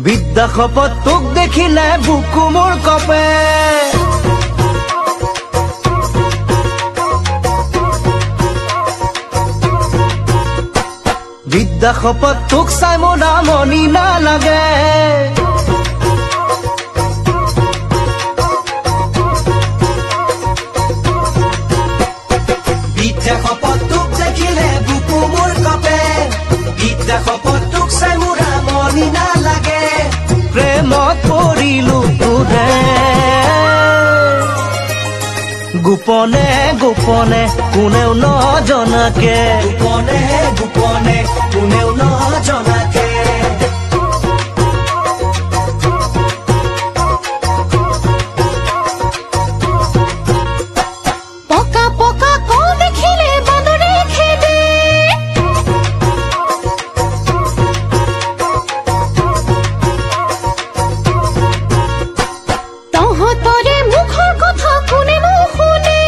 বিদ্যা শপত তোক দেখিলে বুকু মোৰ কপে বিদ্যা শপত তোক চাই মোৰ আমনি নালাগে বিদ্যা শপত তোক দেখিলে বুকু মোৰ কপে বিদ্যা শপত তোক চাই মোৰ আমনি নালাগে প্ৰেমত পৰিলো তোৰে গোপনে গোপনে কোনেও নজনাকে গোপনে গোপনে কোনেও নজনাকে পকা পকা কো দেখিলে বান্দরে খেদে তহতরে মুখৰ কথা কোনে নুশুনে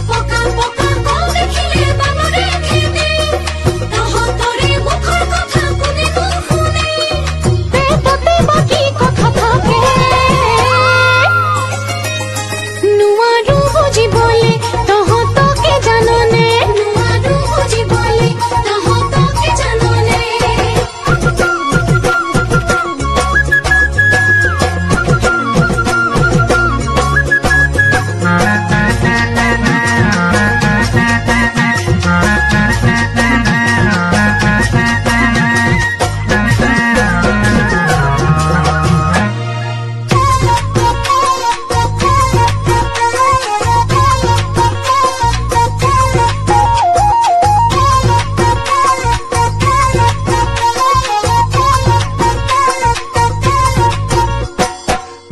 পকা পকা কো দেখিলে বান্দৰে খেদে তহতৰে মুখৰ কথা কোনে নুশুনে পেটতে বাকি কথা থাকে নোৱাৰো বুজিবলে তহতকে জাননে নোৱাৰো বুজিবলে তহতকে জাননে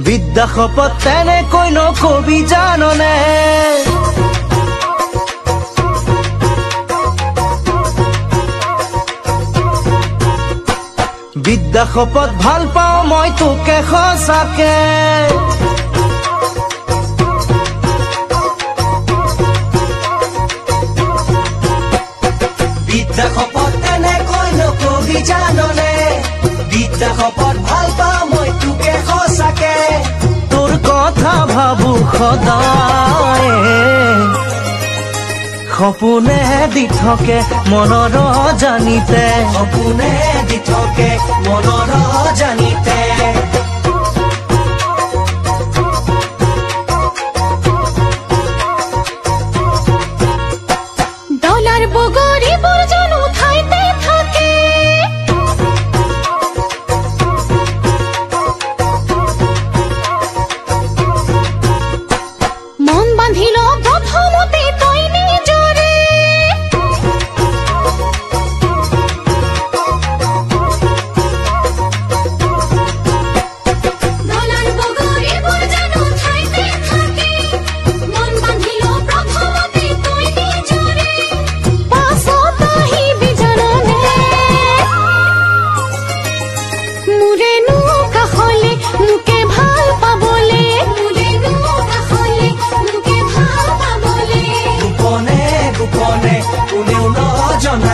বিদ্যা শপত তেনেকৈ নকবি জাননে বিদ্যা শপত ভাল পাওঁ মই তোকে সঁচাকে বিদ্যা শপত তেনেকৈ নকবি জাননে বিদ্যা শপত ভাল পাওঁ মই তোকে সঁচাকে তোৰ কথা ভাবো সদায় সপোনে দি থাকে মনৰ জানিতে সপোনে দি থাকে মনৰ জানিতে ডলাৰ বগৰীবোৰ জানো ঠাইতে থাকে মন বান্ধিল প্ৰথমতে তই নিজৰে ডলাৰ বগৰীবোৰ জানো ঠাইতে থাকে মন বান্ধিল প্ৰথমতে তই নিজৰে পাছত আহিবি জাননে মোৰেনো কাষলে মোকে ভাল পাবলে মোৰেনো কাষলে মোকে ভাল পাবলে গোপনে গোপনে কোনেও নজনা